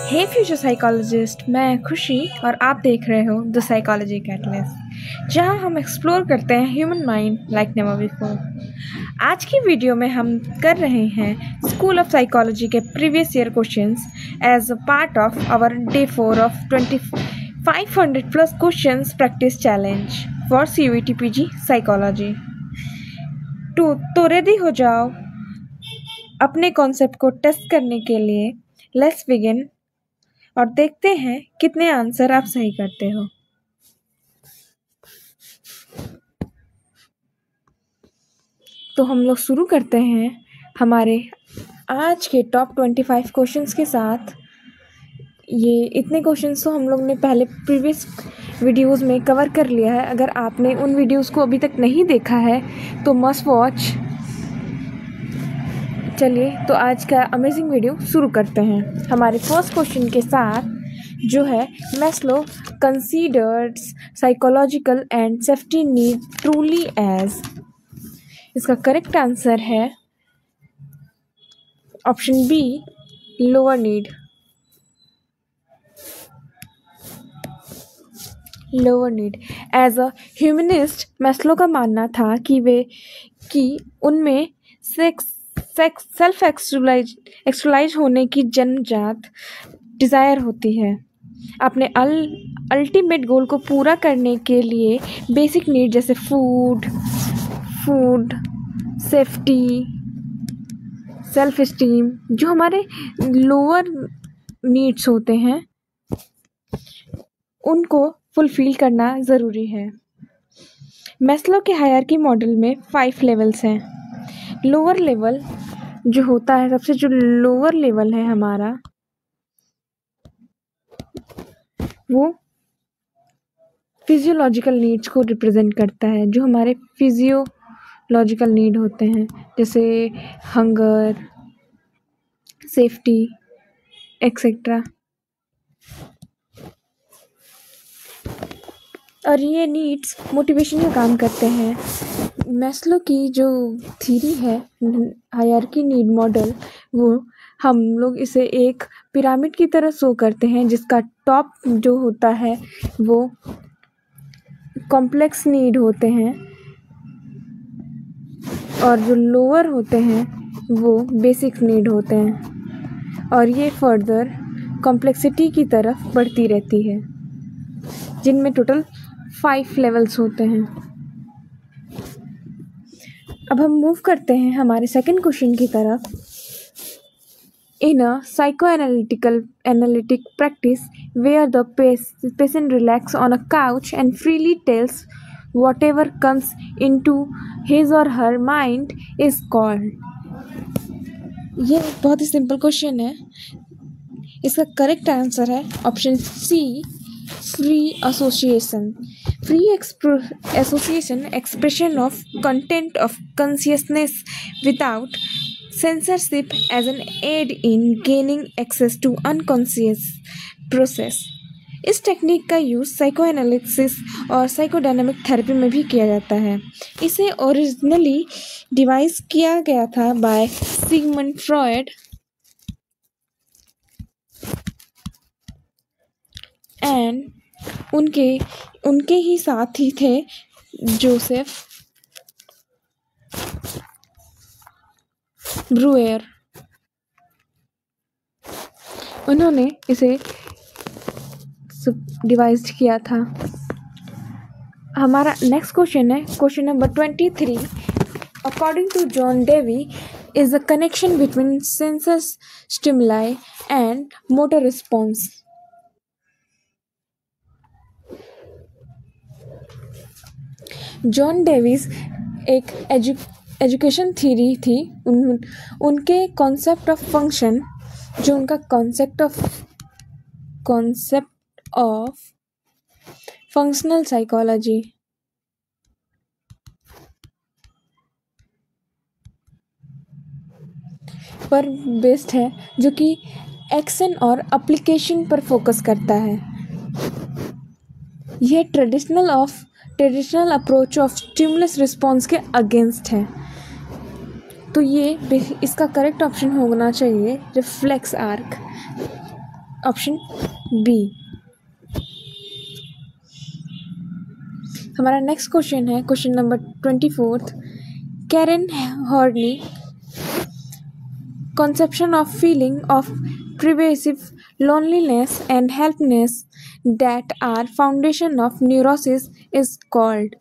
हे future psychologist, मैं खुशी और आप देख रहे हो द साइकोलॉजी कैटलिस्ट, जहां हम एक्सप्लोर करते हैं human mind like never before. आज की वीडियो में हम कर रहे हैं स्कूल ऑफ साइकोलॉजी के previous year questions as a part of our day 4 of 2500 plus questions practice challenge for CUET PG psychology. तो रेडी हो जाओ अपने कॉन्सेप्ट को टेस्ट करने के लिए। लेट्स बिगिन और देखते हैं कितने आंसर आप सही करते हो। तो हम लोग शुरू करते हैं हमारे आज के टॉप 25 क्वेश्चंस के साथ। ये इतने क्वेश्चंस तो हम लोग ने पहले प्रीवियस वीडियोस में कवर कर लिया है। अगर आपने उन वीडियोस को अभी तक नहीं देखा है तो मस्ट वॉच। चलिए तो आज का अमेजिंग वीडियो शुरू करते हैं हमारे फर्स्ट क्वेश्चन के साथ, जो है Maslow considers psychological and safety need truly as. इसका करेक्ट आंसर है option B, lower need. Lower need. As a humanist Maslow का मानना था कि उनमें सेल्फ एक्चुअलाइज होने की जन्मजात डिज़ायर होती है। अपने अल्टीमेट गोल को पूरा करने के लिए बेसिक नीड जैसे फूड, सेफ्टी, सेल्फ एस्टीम, जो हमारे लोअर नीड्स होते हैं, उनको फुलफिल करना ज़रूरी है। मैस्लो के हायरार्की मॉडल में 5 लेवल्स हैं। लोअर लेवल जो होता है, सबसे जो लोअर लेवल है हमारा, वो फिजियोलॉजिकल नीड्स को रिप्रेजेंट करता है। जो हमारे फिजियोलॉजिकल नीड होते हैं जैसे हंगर, सेफ्टी एक्सेट्रा। और ये नीड्स मोटिवेशन का काम करते हैं। मैस्लो की जो थ्योरी है हायरार्की नीड मॉडल, वो हम लोग इसे एक पिरामिड की तरह शो करते हैं, जिसका टॉप जो होता है वो कॉम्प्लेक्स नीड होते हैं और जो लोअर होते हैं वो बेसिक नीड होते हैं। और ये फर्दर कॉम्प्लेक्सिटी की तरफ बढ़ती रहती है, जिनमें टोटल 5 लेवल्स होते हैं। अब हम मूव करते हैं हमारे सेकंड क्वेश्चन की तरफ। इन अ psychoanalytic practice where the patient relax on a couch and freely tells whatever comes into his or her mind is called। ये बहुत ही सिंपल क्वेश्चन है। इसका करेक्ट आंसर है option C, free association. Free association expression of content of consciousness without censorship as an aid in gaining access to unconscious process। इस technique का use psychoanalysis और psychodynamic therapy में भी किया जाता है। इसे ओरिजिनली डिवाइस किया गया था बाय सिगमंड फ्रॉयड एंड उनके ही साथी थे जोसेफ ब्रूयर। उन्होंने इसे डिवाइज किया था। हमारा नेक्स्ट क्वेश्चन है question number 23। According to John Dewey is the connection between senses stimuli and motor response. John Dewey's एक एजुकेशन थ्योरी थी। उनके कॉन्सेप्ट ऑफ फंक्शन, जो उनका कॉन्सेप्ट ऑफ फंक्शनल साइकोलॉजी पर बेस्ड है, जो कि एक्शन और एप्लीकेशन पर फोकस करता है। यह traditional approach of stimulus response के अगेंस्ट है। तो ये इसका करेक्ट ऑप्शन होना चाहिए रिफ्लेक्स आर्क। Option B. हमारा नेक्स्ट क्वेश्चन है question number 24। Karen Horney conception of feeling of pervasive loneliness and helplessness that are foundation of neurosis is called।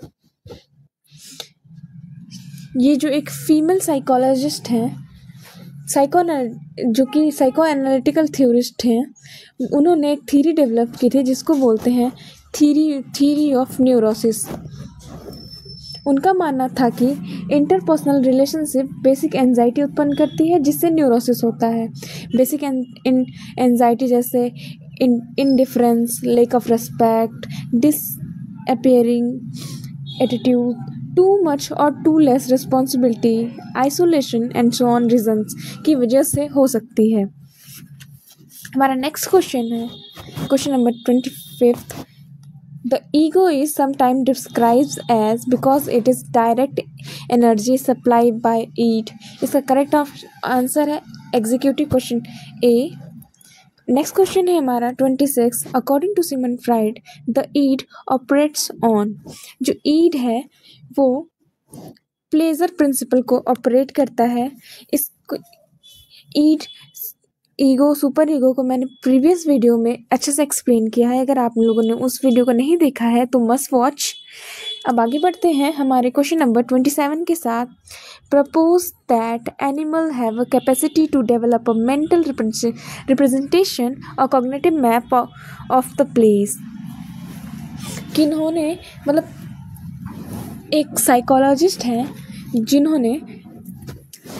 ये जो एक फीमेल साइकोलॉजिस्ट हैं, जो कि साइको एनालिटिकल थ्योरिस्ट हैं, उन्होंने एक थ्योरी डेवलप की थी जिसको बोलते हैं थ्योरी ऑफ न्यूरोसिस। उनका मानना था कि इंटरपर्सनल रिलेशनशिप बेसिक एंजाइटी उत्पन्न करती है जिससे न्यूरोसिस होता है। बेसिक एंजाइटी जैसे indifference, lack of respect, disappearing attitude, too much और too less responsibility, isolation and so on reasons की वजह से हो सकती है। हमारा नेक्स्ट क्वेश्चन है question number 25। The ego is sometimes described as because it is direct energy supplied by it। इसका करेक्ट आंसर है executive question A. Next question है हमारा 26। According to Sigmund Freud the id operates on. जो id है वो pleasure principal को operate करता है। इसको ईगो सुपर ईगो को मैंने प्रीवियस वीडियो में अच्छे से एक्सप्लेन किया है। अगर आप लोगों ने उस वीडियो को नहीं देखा है तो मस्ट वॉच। अब आगे बढ़ते हैं हमारे क्वेश्चन नंबर 27 के साथ। Propose that animal have a capacity to develop a mental representation और cognitive map of the place. किन्होंने मतलब एक साइकोलॉजिस्ट हैं जिन्होंने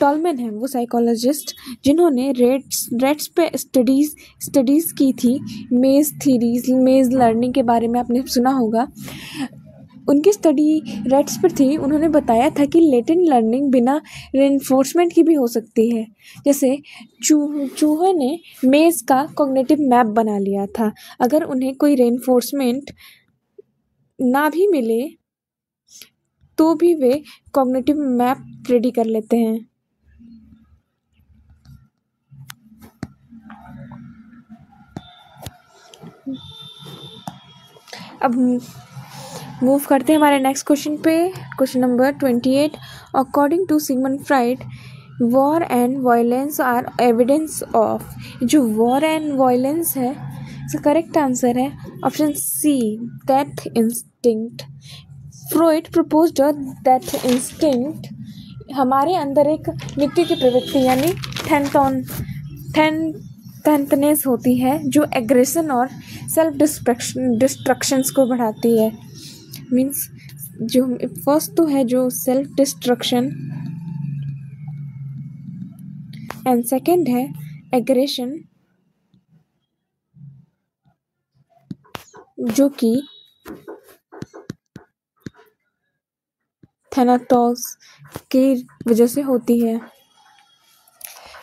टॉलमैन है वो साइकोलॉजिस्ट जिन्होंने रेट्स पे स्टडीज़ की थी। मेज लर्निंग के बारे में आपने सुना होगा। उनकी स्टडी रेट्स पर थी। उन्होंने बताया था कि लेटेंट लर्निंग बिना रेनफोर्समेंट की भी हो सकती है। जैसे चूहे ने मेज का कॉग्निटिव मैप बना लिया था। अगर उन्हें कोई रेनफोर्समेंट ना भी मिले तो भी वे कॉग्निटिव मैप रेडी कर लेते हैं। अब मूव करते हैं हमारे नेक्स्ट क्वेश्चन पे question number 28। According to Sigmund Freud war and violence are evidence of. जो वॉर एंड वायलेंस है इसका करेक्ट आंसर है option C, death instinct. Freud proposed death instinct हमारे अंदर एक मृत्यु की प्रवृत्ति यानी थैंथनेस होती है जो एग्रेशन और सेल्फ डिस्ट्रक्शंस को बढ़ाती है। मीन्स जो फर्स्ट तो है जो सेल्फ डिस्ट्रक्शन एंड सेकंड है एग्रेशन जो कि थैनाटोस की वजह से होती है।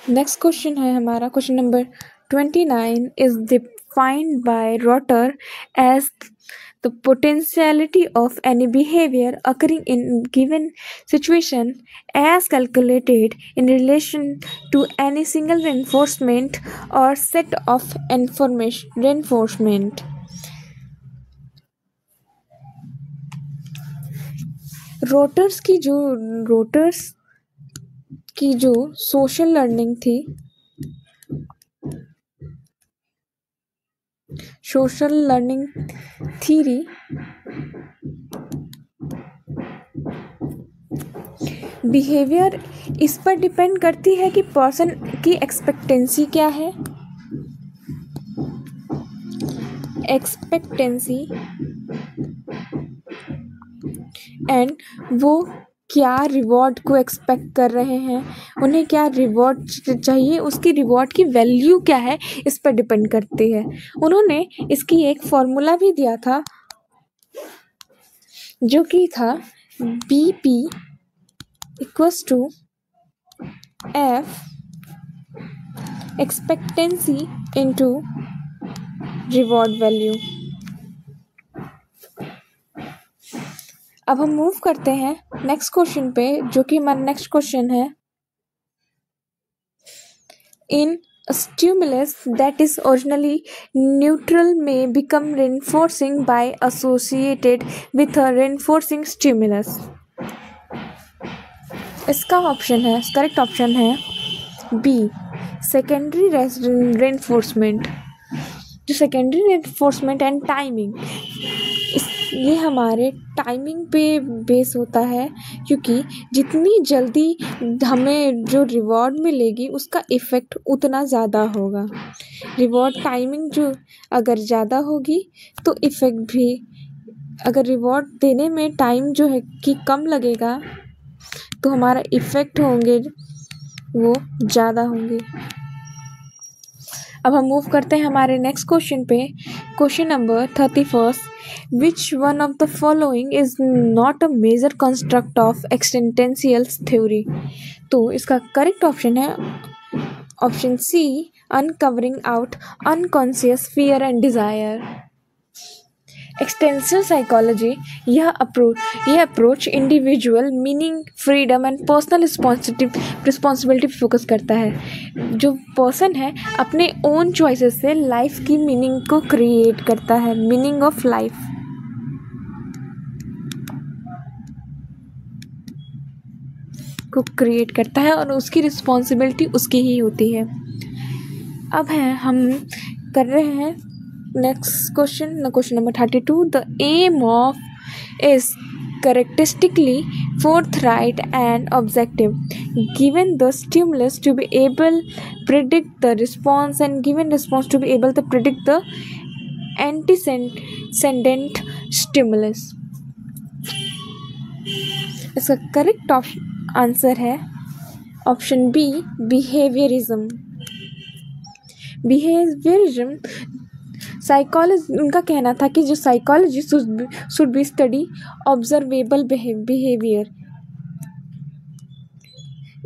नेक्स्ट क्वेश्चन है हमारा question number 29 is defined by Rotter as the potentiality of any behaviour occurring in given situation as calculated in relation to any single reinforcement or set of reinforcement. Rotter's की जो social learning थी, social learning theory behaviour इस पर depend करती है कि person की expectancy क्या है। एक्सपेक्टेंसी एंड वो क्या रिवॉर्ड को एक्सपेक्ट कर रहे हैं, उन्हें क्या रिवॉर्ड चाहिए, उसकी रिवॉर्ड की वैल्यू क्या है, इस पर डिपेंड करती है। उन्होंने इसकी एक फॉर्मूला भी दिया था जो कि था BP equals to F expectancy into reward value. अब हम मूव करते हैं नेक्स्ट क्वेश्चन पे जो कि हमारा नेक्स्ट क्वेश्चन है इन A stimulus that is originally neutral may become reinforcing by associated with a reinforcing stimulus. इसका ऑप्शन है, करेक्ट ऑप्शन है बी, सेकेंडरी रेनफोर्समेंट। जो सेकेंडरी रेनफोर्समेंट एंड टाइमिंग, ये हमारे टाइमिंग पे बेस होता है, क्योंकि जितनी जल्दी हमें जो रिवॉर्ड मिलेगी उसका इफ़ेक्ट उतना ज़्यादा होगा। रिवॉर्ड टाइमिंग जो अगर ज़्यादा होगी तो इफ़ेक्ट भी, अगर रिवॉर्ड देने में टाइम जो है कि कम लगेगा तो हमारा इफ़ेक्ट होंगे वो ज़्यादा होंगे। अब हम मूव करते हैं हमारे नेक्स्ट क्वेश्चन पे। Question number 31, which one of the following is not a major construct of existential theory. तो इसका करेक्ट ऑप्शन है option C, uncovering out unconscious fear and desire. Extensive psychology यह approach individual meaning, freedom and personal responsibility पे focus करता है। जो person है अपने ओन चॉइसेस से लाइफ की मीनिंग को क्रिएट करता है, मीनिंग ऑफ लाइफ को क्रिएट करता है और उसकी रिस्पॉन्सिबिलिटी उसकी ही होती है। अब हम कर रहे हैं next question, question number 32, the aim of is characteristically forthright and objective, given the stimulus to be able predict the response and given response to be able to predict the antecedent stimulus। इसका correct answer है option B, behaviourism. Behaviourism psychology, उनका कहना था कि जो psychology should be study observable behaviour.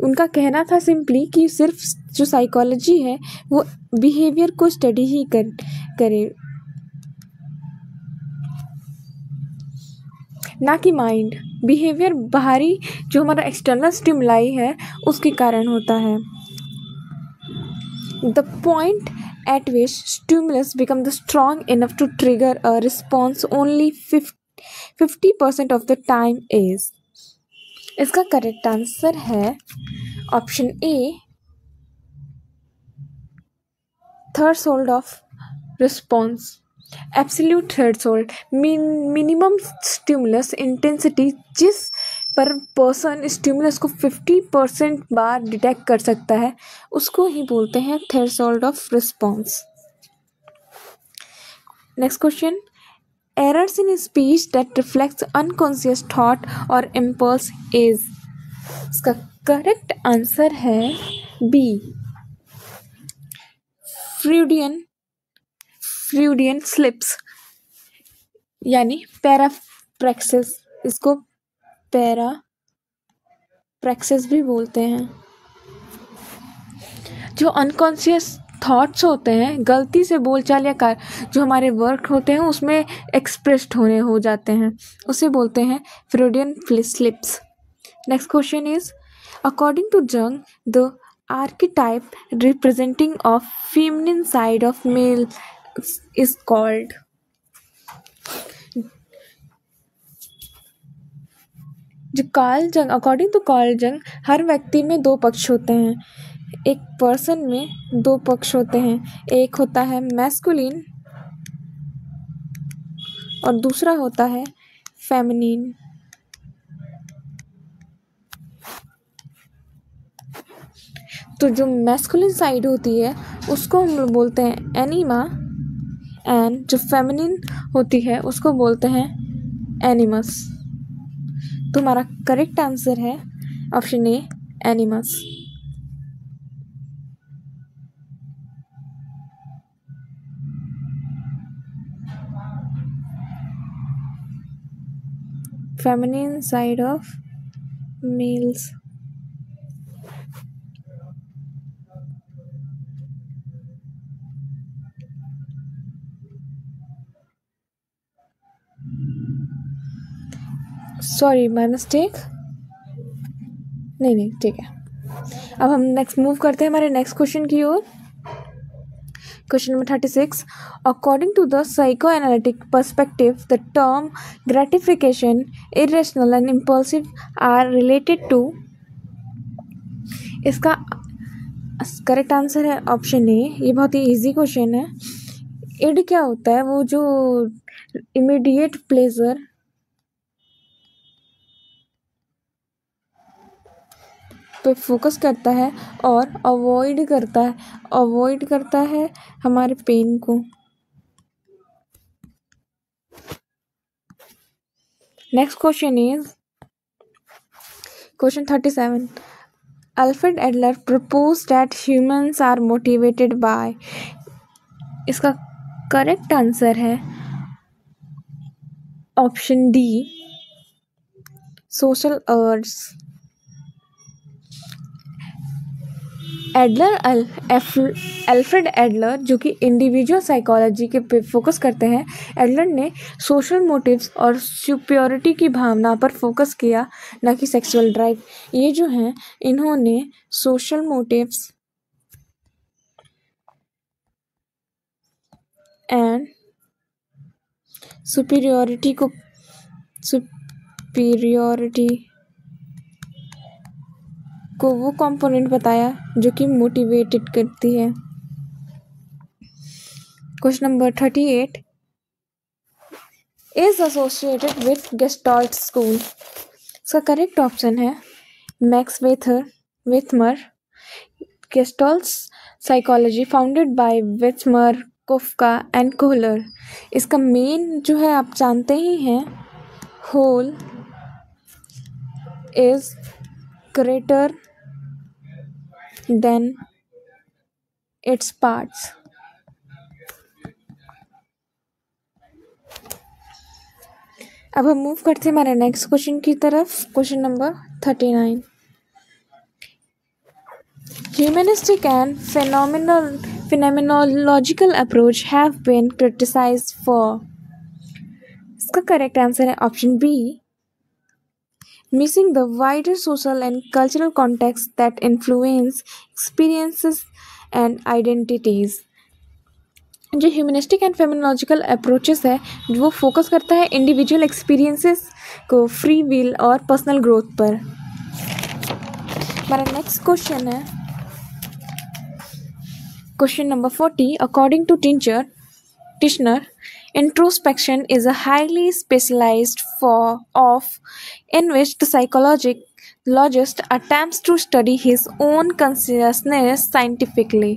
उनका कहना था सिंपली कि सिर्फ जो साइकोलॉजी है वो बिहेवियर को स्टडी ही करे, ना कि माइंड। बिहेवियर बाहरी जो हमारा एक्सटर्नल स्टिमुलाई है उसके कारण होता है। The point at which stimulus become the strong enough to trigger a response only 50% of the time is। इसका करेक्ट आंसर है option A, threshold of response. Absolute threshold, minimum stimulus intensity जिस पर person stimulus को 50% बार detect कर सकता है उसको ही बोलते हैं threshold of response. Next question, errors in speech that reflects unconscious thought और इम्पल्स इज। इसका करेक्ट आंसर है बी, फ्रूडियन स्लिप्स, यानी पैराप्रेक्सिस। इसको पैराप्रेक्सिस भी बोलते हैं। जो अनकॉन्शियस थॉट्स होते हैं, गलती से बोलचाल या जो हमारे वर्क होते हैं उसमें एक्सप्रेस्ड हो जाते हैं, उसे बोलते हैं Freudian slips. Next question is, according to Jung the archetype representing of feminine side of male is called। जो Carl Jung, according to Carl Jung, हर व्यक्ति में दो पक्ष होते हैं। एक पर्सन में दो पक्ष होते हैं, एक होता है मैस्कुलिन और दूसरा होता है फेमिनिन। तो जो मैस्कुलिन साइड होती है उसको हम लोग बोलते हैं एनिमा, एंड जो फेमिनिन होती है उसको बोलते हैं एनिमस। तो हमारा करेक्ट आंसर है option A, एनिमस। Feminine side of males. Sorry, my mistake. नहीं ठीक है। अब हम नेक्स्ट मूव करते हैं हमारे नेक्स्ट क्वेश्चन की ओर। Question number 36. According to the psychoanalytic perspective, the term gratification, irrational and impulsive are related to. इसका करेक्ट आंसर है ऑप्शन ए। ये बहुत ही इजी क्वेश्चन है। इड क्या होता है? वो जो इमीडिएट प्लेजर पे फोकस करता है और अवॉइड करता है हमारे पेन को। Next question is question 37. Alfred Adler proposed that humans are motivated by. इसका करेक्ट आंसर है ऑप्शन डी, सोशल अर्ज। एल्फ्रेड एडलर जो कि इंडिविजुअल साइकोलॉजी के पे फोकस करते हैं, एडलर ने सोशल मोटिव्स और सुपियोरिटी की भावना पर फोकस किया, न कि सेक्सुअल ड्राइव। ये जो हैं इन्होंने सोशल मोटिव्स एंड सुपीरियोरिटी को वो कंपोनेंट बताया जो कि मोटिवेटेड करती है। Question number 38 is associated with Gestalt school. इसका करेक्ट ऑप्शन है Max Wertheimer. Gestalt psychology founded by Wertheimer, Koffka and Kohler. इसका मेन जो है आप जानते ही हैं, whole is greater than its parts. अब हम मूव करते हैं हमारे नेक्स्ट क्वेश्चन की तरफ। Question number 39. Humanistic and phenomenological approach have been criticized for. इसका करेक्ट आंसर है option B, missing the wider social and cultural context that influence experiences and identities. जो ह्यूमनिस्टिक एंड फेमिनोलॉजिकल अप्रोचेस है वो focus करता है individual experiences को, free will और personal growth पर। हमारा नेक्स्ट क्वेश्चन है question number 40. According to Titchener, introspection is a highly specialized form in which the psychologist attempts to study his own consciousness scientifically.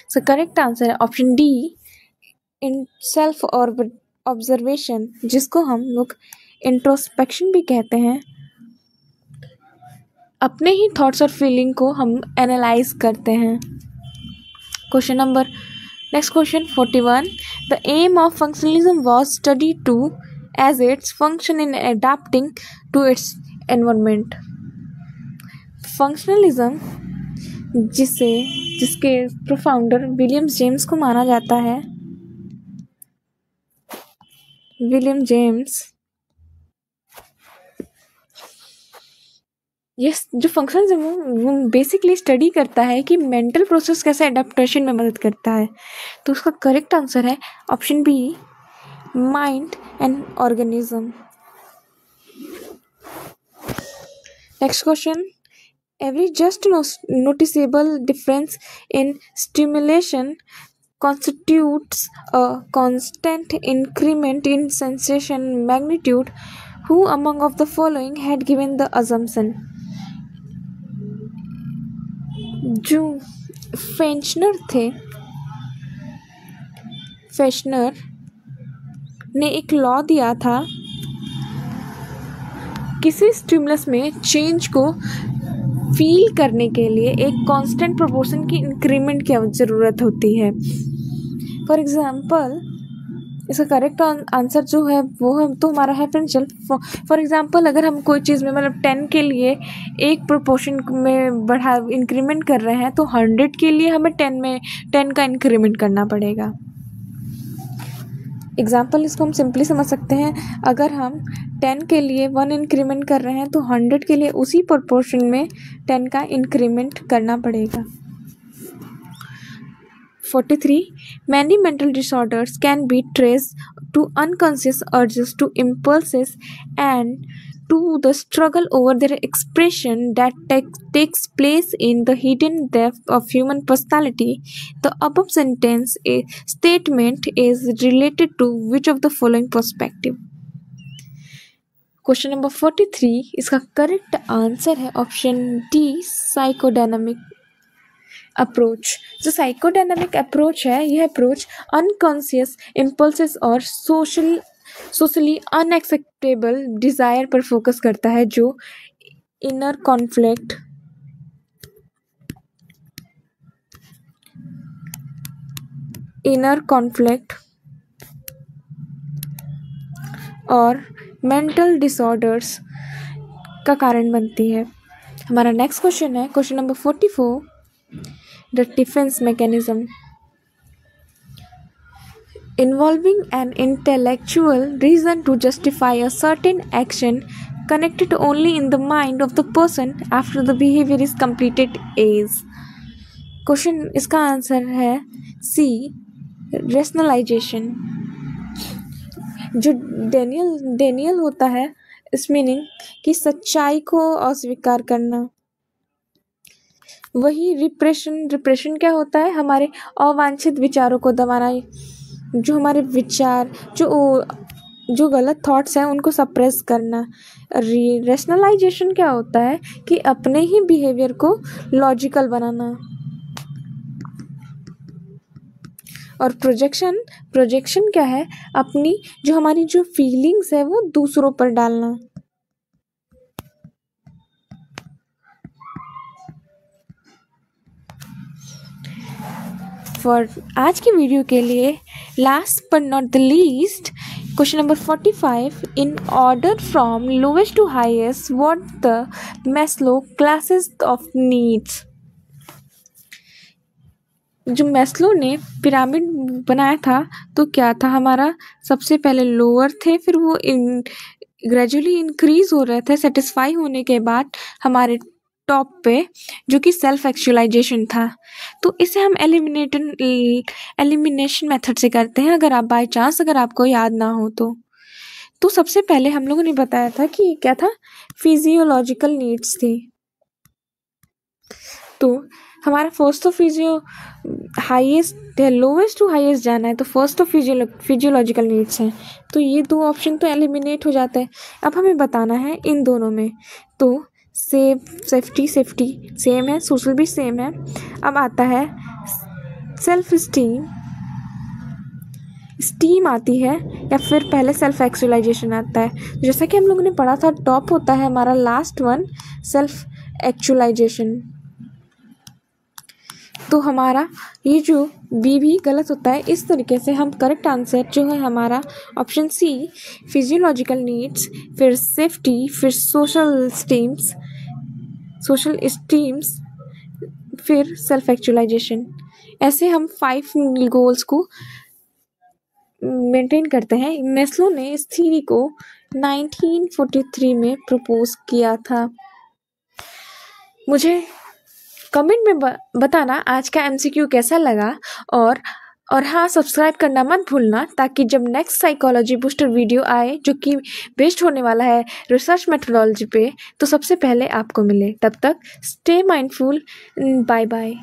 So correct answer है option D, in self observation, जिसको हम लोग introspection भी कहते हैं। अपने ही thoughts और feeling को हम एनालाइज करते हैं। Next question 41. The aim of functionalism was studied to as its function in adapting to its environment. Functionalism जिसके प्रोफाउंडर विलियम जेम्स को माना जाता है। विलियम जेम्स ये जो फंक्शनलिज्म वो बेसिकली स्टडी करता है कि मेंटल प्रोसेस कैसे एडेप्टेशन में मदद करता है। तो उसका करेक्ट आंसर है option B, mind and organism. Next question. Every just noticeable difference in stimulation constitutes a constant increment in sensation magnitude. Who among of the following had given the assumption? जो freshener ने एक law दिया था, किसी stimulus में change को feel करने के लिए एक कांस्टेंट प्रोपोर्शन की इंक्रीमेंट की ज़रूरत होती है। फॉर एग्जांपल इसका करेक्ट आंसर जो है वो तो हमारा है प्रिंसिपल। फॉर एग्जांपल अगर हम कोई चीज़ में मतलब 10 के लिए एक प्रोपोर्शन में बढ़ा इंक्रीमेंट कर रहे हैं तो 100 के लिए हमें 10 का इंक्रीमेंट करना पड़ेगा। एग्जांपल इसको हम सिंपली समझ सकते हैं, अगर हम 10 के लिए 1 इंक्रीमेंट कर रहे हैं तो 100 के लिए उसी प्रोपोर्शन में 10 का इंक्रीमेंट करना पड़ेगा। 43. Many mental disorders can be traced to unconscious urges, to impulses, and to the struggle over their expression that takes place in the hidden depth of human personality. The above sentence a statement is related to which of the following perspective? Question number 43, इसका correct answer है option D, psychodynamic approach. जो psychodynamic approach है, यह approach unconscious impulses और socially unacceptable desire पर focus करता है, जो इनर कॉन्फ्लिक्ट और मेंटल डिसऑर्डर्स का कारण बनती है। हमारा नेक्स्ट क्वेश्चन है question number 44, the defence mechanism involving an intellectual reason to justify a certain action connected only in the mind of the person after the behavior is completed is। Question इसका answer है सी, rationalisation. जो Daniel होता है, इस meaning कि सच्चाई को अस्वीकार करना। वही रिप्रेशन क्या होता है? हमारे अवांछित विचारों को दबाना, जो हमारे विचार जो गलत थॉट्स हैं उनको सप्रेस करना। रेशनलाइजेशन क्या होता है कि अपने ही बिहेवियर को लॉजिकल बनाना। और प्रोजेक्शन क्या है? अपनी हमारी जो फीलिंग्स है वो दूसरों पर डालना। फॉर आज की वीडियो के लिए last but not the least, question number 45, in order from lowest to highest what the Maslow classes of needs. जो मैस्लो ने पिरामिड बनाया था तो क्या था? हमारा सबसे पहले लोअर थे, फिर वो ग्रेजुअली इंक्रीज हो रहे थे सेटिस्फाई होने के बाद हमारे टॉप पे, जो कि सेल्फ एक्चुअलाइजेशन था। तो इसे हम एलिमिनेशन मेथड से करते हैं। अगर आप बाय चांस अगर आपको याद ना हो तो सबसे पहले हम लोगों ने बताया था कि क्या था? फिजियोलॉजिकल नीड्स थी। तो हमारा फर्स्ट तो लोवेस्ट टू हाईएस्ट जाना है, तो फर्स्ट तो फिजियोलॉजिकल नीड्स हैं, तो ये दो ऑप्शन तो एलिमिनेट हो जाते हैं। अब हमें बताना है इन दोनों में, तो सेफ्टी सेम है, सोशल भी सेम है। अब आता है सेल्फ स्टीम आती है, या फिर पहले सेल्फ एक्चुअलाइजेशन आता है। जैसा कि हम लोगों ने पढ़ा था, टॉप होता है हमारा लास्ट वन, सेल्फ एक्चुअलाइजेशन। तो हमारा ये जो बी भी गलत होता है। इस तरीके से हम करेक्ट आंसर जो है हमारा ऑप्शन सी, फिजियोलॉजिकल नीड्स, फिर सेफ्टी, फिर सोशल स्टीम्स, फिर सेल्फ एक्चुअलाइजेशन। ऐसे हम 5 गोल्स को मेंटेन करते हैं। मैस्लो ने इस थ्योरी को 1943 में प्रपोज किया था। मुझे कमेंट में बताना आज का एमसीक्यू कैसा लगा, और हाँ, सब्सक्राइब करना मत भूलना, ताकि जब नेक्स्ट साइकोलॉजी बूस्टर वीडियो आए जो कि बेस्ड होने वाला है रिसर्च मेथोडोलॉजी पे, तो सबसे पहले आपको मिले। तब तक स्टे माइंडफुल, बाय बाय।